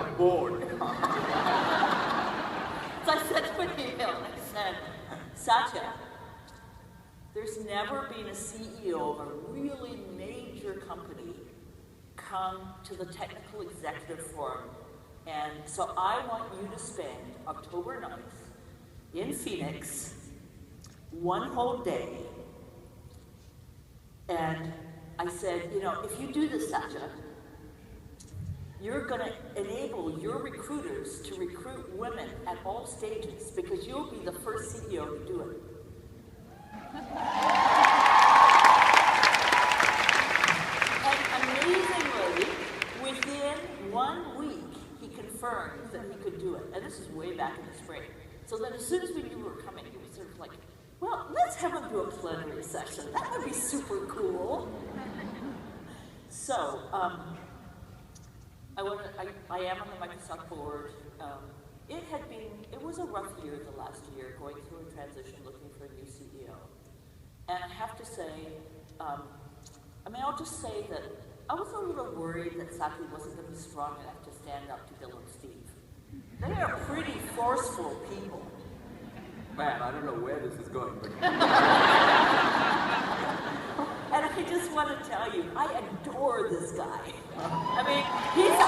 I'm bored. So I sent him an email and I said, Satya, there's never been a CEO of a really major company come to the Technical Executive Forum. And so I want you to spend October 9th in Phoenix, one whole day. And I said, you know, if you do this, Satya, you're going to enable your recruiters to recruit women at all stages because you'll be the first CEO to do it. And amazingly, within 1 week, he confirmed that he could do it. And this is way back in the spring. So then as soon as we knew we were coming, it was sort of like, well, let's have him do a plenary session. That would be super cool. So, I am on the Microsoft board. It was a rough year the last year, going through a transition, looking for a new CEO. And I have to say, I'll just say that I was a little worried that Satya wasn't going to be strong enough to stand up to Bill and Steve. They are pretty forceful people. Man, I don't know where this is going, but... And I just want to tell you, I adore this guy. I mean, he's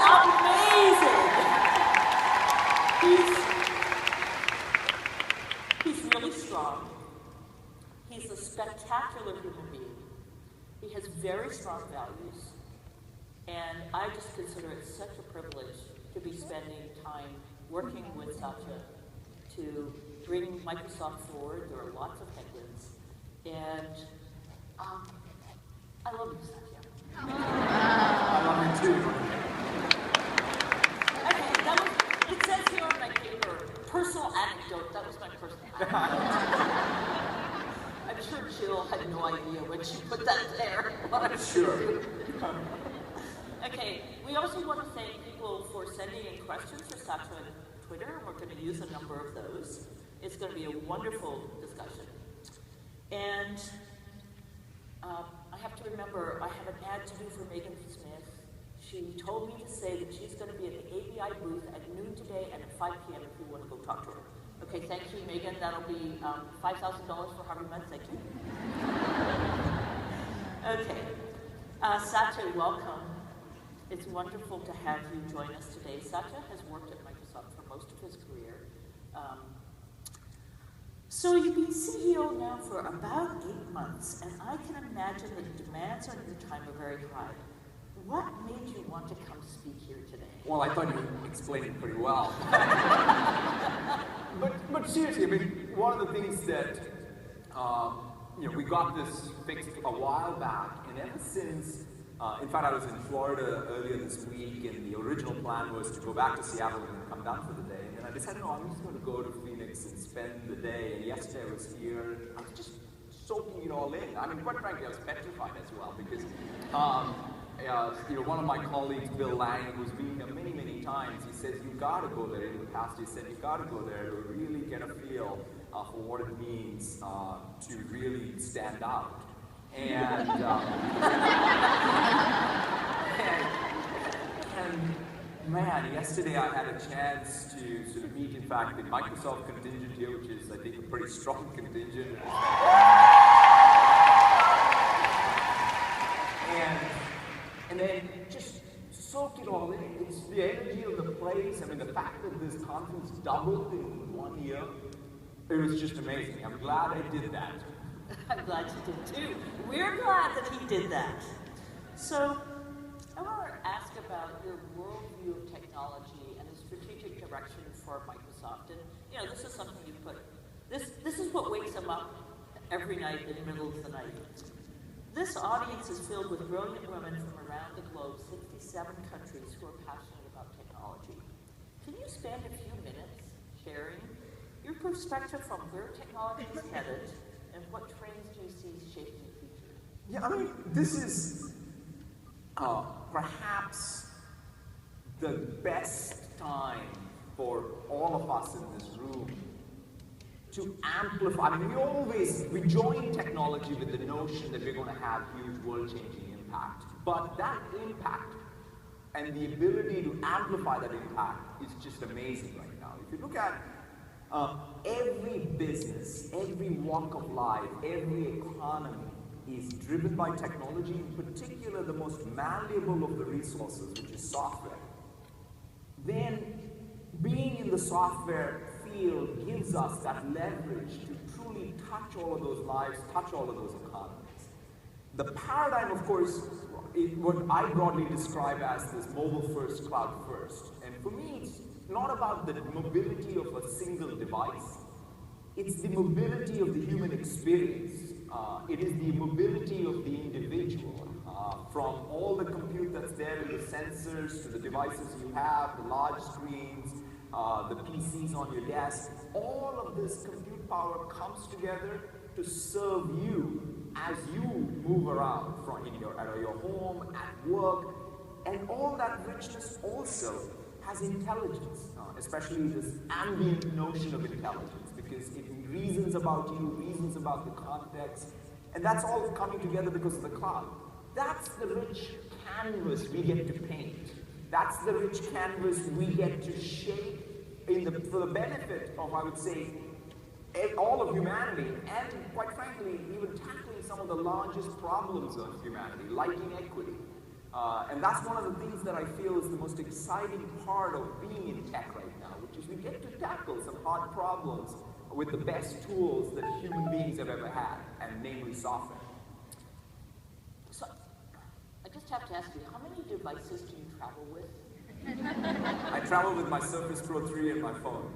amazing. He's really strong. He's a spectacular human being. He has very strong values. And I just consider it such a privilege to be spending time working with Satya to bring Microsoft forward. There are lots of headwinds. And I love you, Satya. I love you too. Okay, it says here on my paper, personal anecdote. That was my personal anecdote. I'm sure Jill had no idea when she put that there. But I'm sure. Okay, we also want to thank people for sending in questions for Satya on Twitter. We're going to use a number of those. It's going to be a wonderful discussion. And I have to remember, I have an ad to do for Megan Smith. She told me to say that she's going to be at the ABI booth at noon today and at 5 p.m. if you want to go talk to her. Okay, thank you, Megan. That'll be $5,000 for Harvey Mudd. Thank you. Okay. Satya, welcome. It's wonderful to have you join us today. Satya has worked at Microsoft for most of his career. So you've been CEO now for about 8 months, and I can imagine the demands on your time are very high. What made you want to come speak here today? Well, I thought you explained it pretty well. but seriously, I mean, one of the things that, we got this fixed a while back, and ever since, in fact, I was in Florida earlier this week, and the original plan was to go back to Seattle and come down for the day. And then I decided, no, I'm just going to go to Phoenix and spend the day. And yesterday I was here, I was just soaking it all in. I mean, quite frankly, I was petrified as well, because one of my colleagues, Bill Lang, who's been there many, many times, he says, you got to go there. In the past, he said, you got to go there to really get a feel for what it means to really stand out. And, and man, yesterday I had a chance to sort of meet, in fact, the Microsoft contingent here, which is, I think, a pretty strong contingent. And then just soak it all in. It's the energy of the place. I mean, the fact that this conference doubled in 1 year, it was just amazing. I'm glad I did that. I'm glad you did too. We're glad that he did that. So, I want to ask about your worldview of technology and the strategic direction for Microsoft. And, this is something you put, this is what wakes them up every night in the middle of the night. This audience is filled with brilliant women from around the globe, 67 countries, who are passionate about technology. Can you spend a few minutes sharing your perspective from where technology is headed and what trends do you see shaping the future? Yeah, I mean, this is perhaps the best time for all of us in this room to amplify. I mean, we join technology with the notion that we're going to have huge world-changing impact. But that impact And the ability to amplify that impact is just amazing right now. If you look at every business, every walk of life, every economy is driven by technology, in particular the most malleable of the resources, which is software. Then being in the software field gives us that leverage to truly touch all of those lives, touch all of those economies. The paradigm, of course, is what I broadly describe as this mobile first, cloud first. And for me, it's not about the mobility of a single device. It's the mobility of the human experience. It is the mobility of the individual. From all the compute that's there in the sensors to the devices you have, the large screens, the PCs on your desk, all of this compute power comes together to serve you as you move around at your home, at work, and all that richness also has intelligence, especially this ambient notion of intelligence, because it reasons about you, reasons about the context, and that's all coming together because of the cloud. That's the rich canvas we get to paint. That's the rich canvas we get to shape for the benefit of, I would say, all of humanity, and quite frankly, even tackling some of the largest problems of humanity, like inequity. And that's one of the things that I feel is the most exciting part of being in tech right now, which is we get to tackle some hard problems with the best tools that human beings have ever had, and namely software. So, I just have to ask you, how many devices do you travel with? I travel with my Surface Pro 3 and my phone.